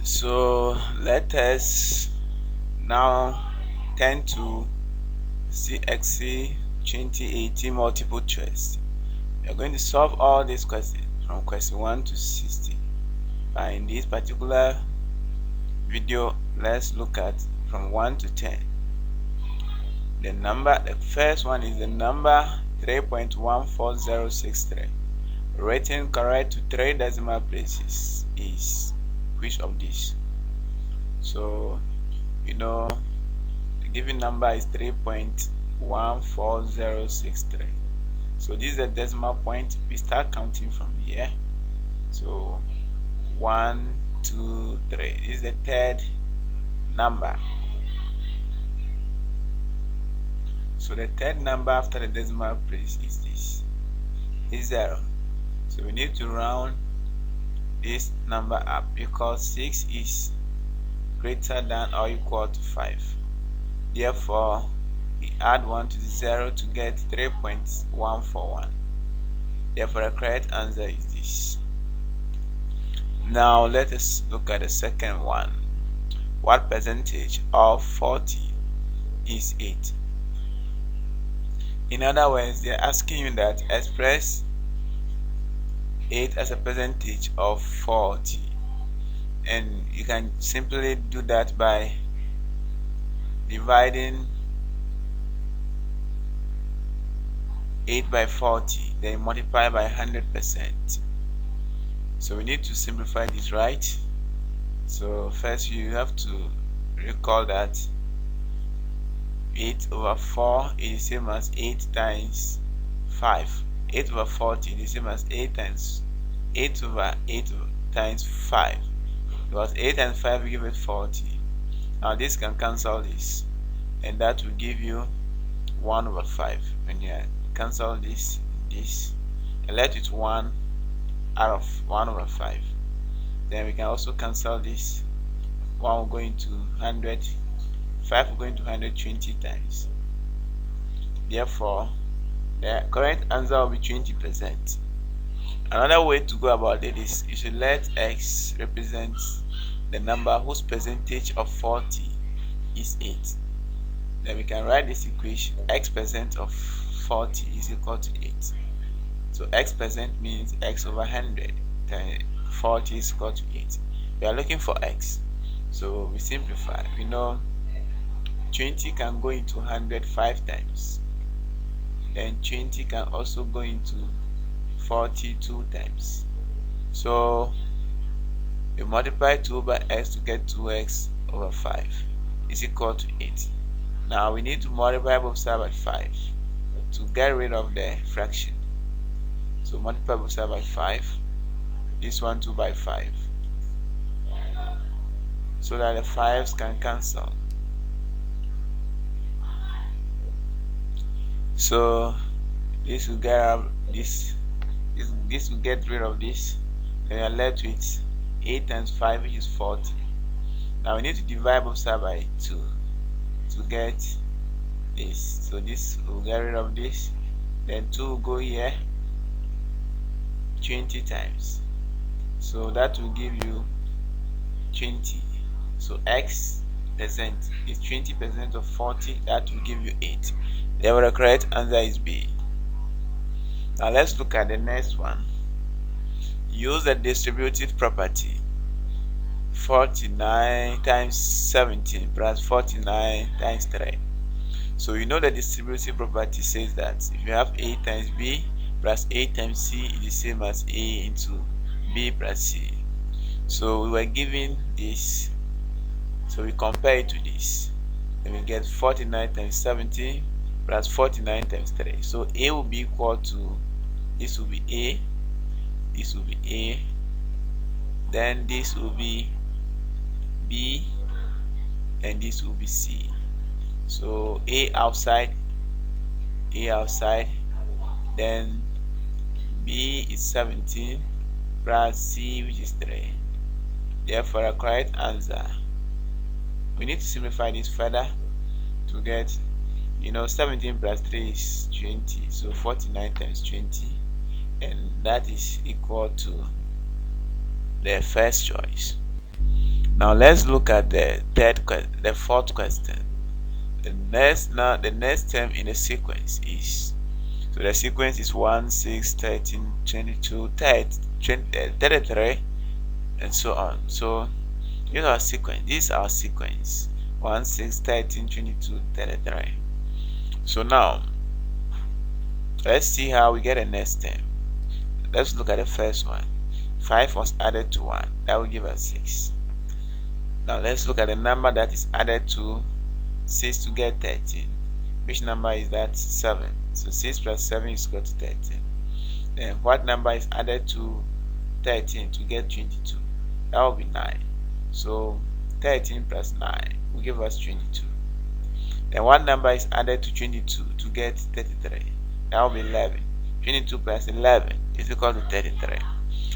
So let us now turn to CXC 2018 multiple choice. We are going to solve all these questions from question 1 to 60. But in this particular video, let's look at from 1 to 10. The first one is the number 3.14063. Written correct to 3 decimal places is which of these? So the given number is 3.14063. So this is a decimal point. We start counting from here. So 1, 2, 3. This is the third number. So the third number after the decimal place is this. Is 0. So we need to round this number up because 6 is greater than or equal to 5. Therefore, we add 1 to the 0 to get 3.141. Therefore, the correct answer is this. Now, let us look at the second one. What percentage of 40 is 8? In other words, they are asking you that express 8 as a percentage of 40. And you can simply do that by dividing 8 by 40, then multiply by 100%. So we need to simplify this, right? So first you have to recall that 8 over 4 is the same as 8 times 5. 8 over 40 is the same as 8 over 8 times 5. Because 8 times 5 will give it 40. Now this can cancel this, and that will give you 1 over 5. When you cancel this, and let it 1 out of 1 over 5. Then we can also cancel this. 1 will go into 100, 5 will go into 120 times. Therefore, the correct answer will be 20%. Another way to go about it is you should let x represent the number whose percentage of 40 is 8. Then we can write this equation: x percent of 40 is equal to 8. So x percent means x over 100 times 40 is equal to 8. We are looking for x, so we simplify. We know 20 can go into 100 5 times. Then 20 can also go into 42 times. So we multiply 2 by x to get 2x over 5 is equal to 8. Now we need to multiply both sides by 5 to get rid of the fraction. So multiply both sides by 5. This one 2 by 5. So that the 5s can cancel. So this will get out this will get rid of this. Then you are left with 8 times 5, which is 40. Now we need to divide both sides by 2 to get this. So this will get rid of this. Then 2 will go here 20 times. So that will give you 20. So x percent is 20% of 40. That will give you 8. Therefore, the correct answer is B. Now let's look at the next one. Use the distributive property. 49 times 17 plus 49 times 3. So you know the distributive property says that if you have A times B plus A times C is the same as A into B plus C. So we were given this, so we compare it to this, and we get 49 times 17 plus 49 times 3. So A will be equal to, this will be A, this will be A, then this will be B, and this will be C. So A outside, then B is 17 plus C, which is 3. Therefore, the correct answer, we need to simplify this further to get, 17 plus 3 is 20. So 49 times 20, and that is equal to the first choice. Now let's look at the fourth question. The next term in the sequence is, so the sequence is 1, 6, 13, 22, 33, and so on. So this is our sequence. This is our sequence: 1, 6, 13, 22, 33. So now let's see how we get a next term. Let's look at the first one. 5 was added to 1. That will give us 6. Now let's look at the number that is added to 6 to get 13. Which number is that? 7. So 6 plus 7 is equal to 13. Then what number is added to 13 to get 22? That will be 9. So 13 plus 9 will give us 22. Then what number is added to 22 to get 33? That will be 11. 22 plus 11 is equal to 33.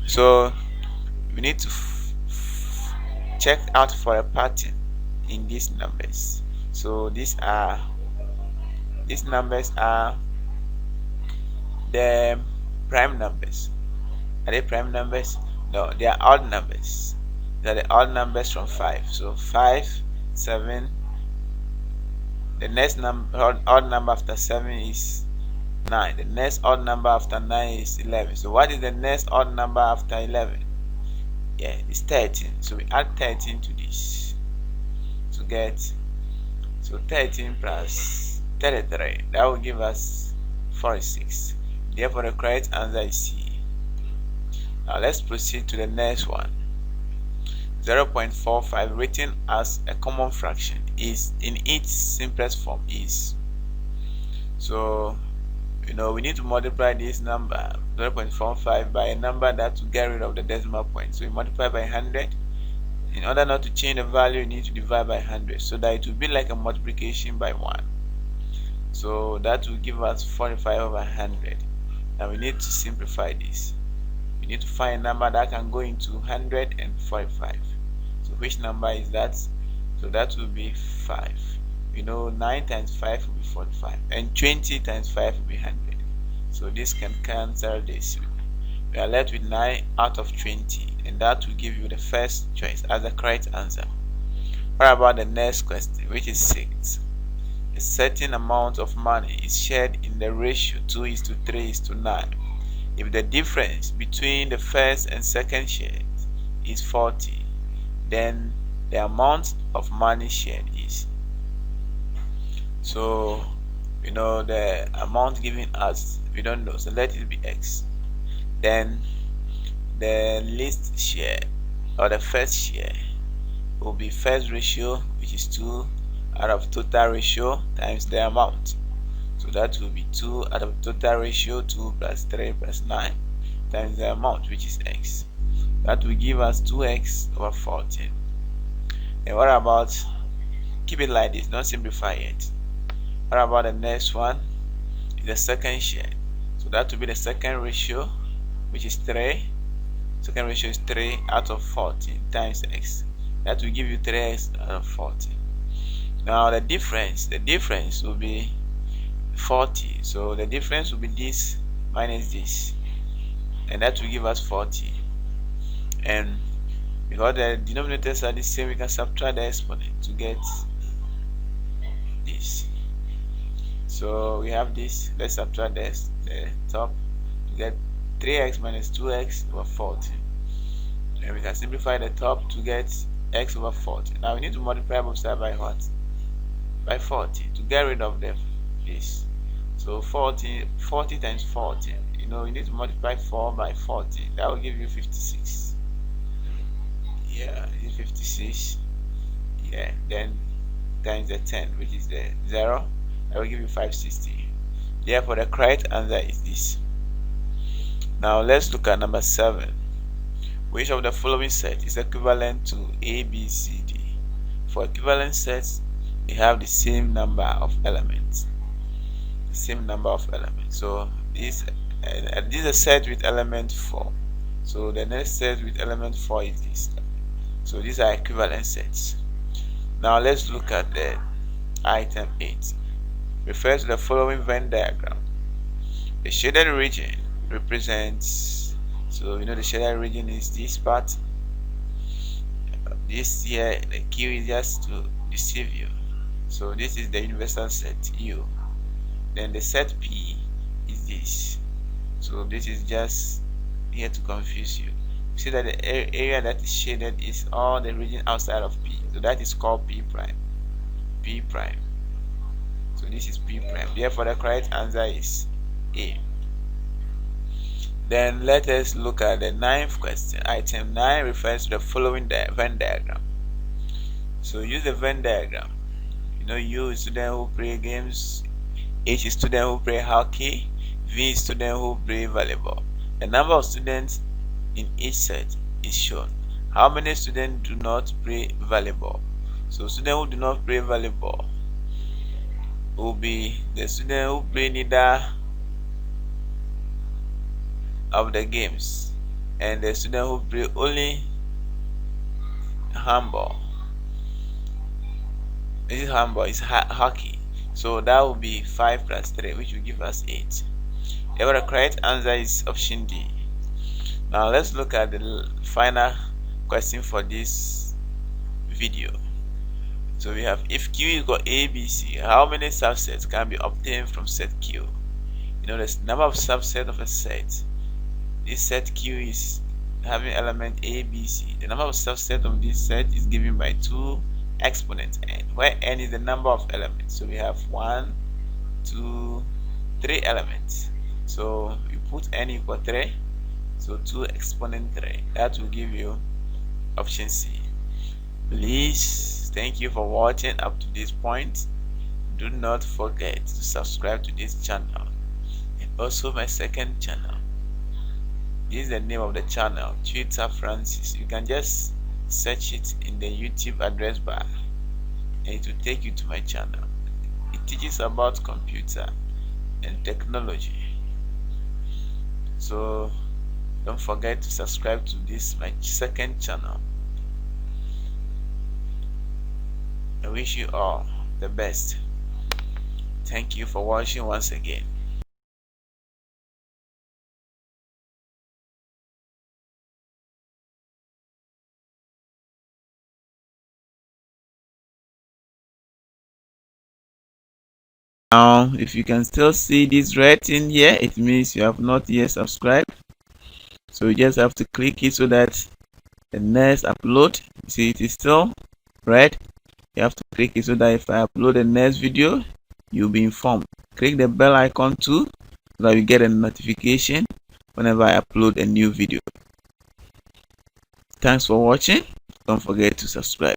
So we need to check out for a pattern in these numbers. So these numbers are the prime numbers. Are they prime numbers? No, they are odd numbers. They are the odd numbers from 5. So 5, 7. The next odd number after 7 is 9. The next odd number after 9 is 11. So what is the next odd number after 11? Yeah, it's 13. So we add 13 to this to get, so 13 plus 33, that will give us 46. Therefore the correct answer is C. Now let's proceed to the next one. 0.45 written as a common fraction is in its simplest form is, so we need to multiply this number 0.45 by a number that will get rid of the decimal point. So we multiply by 100. In order not to change the value, you need to divide by 100 so that it will be like a multiplication by 1. So that will give us 45 over 100. Now we need to simplify this. We need to find a number that can go into 145. So which number is that? So that will be 5. 9 times 5 will be 45, and 20 times 5 will be 100. So this can cancel this. We are left with 9 out of 20, and that will give you the first choice as the correct answer. What about the next question, which is 6? A certain amount of money is shared in the ratio 2:3:9. If the difference between the first and second shares is 40, then the amount of money shared is. So the amount given us, we don't know, so let it be X. Then the least share, or the first share, will be first ratio, which is 2 out of total ratio times the amount. So that will be 2 out of total ratio, 2 plus 3 plus 9 times the amount, which is X. That will give us 2x over 14. And what about, keep it like this, don't simplify it. What about the next one? Is the second share. So that will be the second ratio, which is 3. Second ratio is 3 out of 14 times x. That will give you 3x out of 14. Now the difference will be 40. So the difference will be this minus this, and that will give us 40. And because the denominators are the same, we can subtract the exponent to get this. So we have this. Let's subtract this, the top, to get 3x minus 2x over 40. And we can simplify the top to get x over 40. Now we need to multiply both sides by what? By 40 to get rid of this. So 40 times 40. You need to multiply 4 by 40. That will give you 56. Yeah, 56. Yeah, then times the 10, which is the 0. That will give you 560. Therefore the correct answer is this. Now let's look at number 7. Which of the following set is equivalent to A, B, C, D? For equivalent sets, we have the same number of elements. So this is a set with element 4. So the next set with element 4 is this. So these are equivalent sets. Now let's look at the item 8. Refers to the following Venn diagram. The shaded region represents, so the shaded region is this part. This here, the Q is just to deceive you. So this is the universal set U. Then the set P is this. So this is just here to confuse you. You see that the area that is shaded is all the region outside of P. So that is called P prime. P prime. So this is P prime. Therefore the correct answer is A. Then let us look at the 9th question. Item 9 refers to the following Venn diagram. So use the Venn diagram. U is student who play games, H is student who play hockey, V is student who play volleyball. The number of students in each set is shown. How many students do not play volleyball? So students who do not play volleyball will be the student who play neither of the games, and the student who play only handball. This is handball, it's hockey. So that will be 5 plus 3, which will give us 8. The correct answer is option D. Now let's look at the final question for this video. So we have, if Q is equal ABC, how many subsets can be obtained from set Q? The number of subsets of a set. This set Q is having element A, B, C. The number of subsets of this set is given by 2 exponents n, where n is the number of elements. So we have 1, 2, 3 elements. So you put n equal 3, so 2 exponent 3. That will give you option C. Please, thank you for watching up to this point. Do not forget to subscribe to this channel and also my second channel. This is the name of the channel, Twitter Francis. You can just search it in the YouTube address bar and it will take you to my channel. It teaches about computer and technology. So don't forget to subscribe to this, my second channel. I wish you all the best. Thank you for watching once again. Now, if you can still see this red thing here, it means you have not yet subscribed. So you just have to click it so that the next upload, you see it is still red. You have to click it so that if I upload the next video, you'll be informed. Click the bell icon too, so that you get a notification whenever I upload a new video. Thanks for watching. Don't forget to subscribe.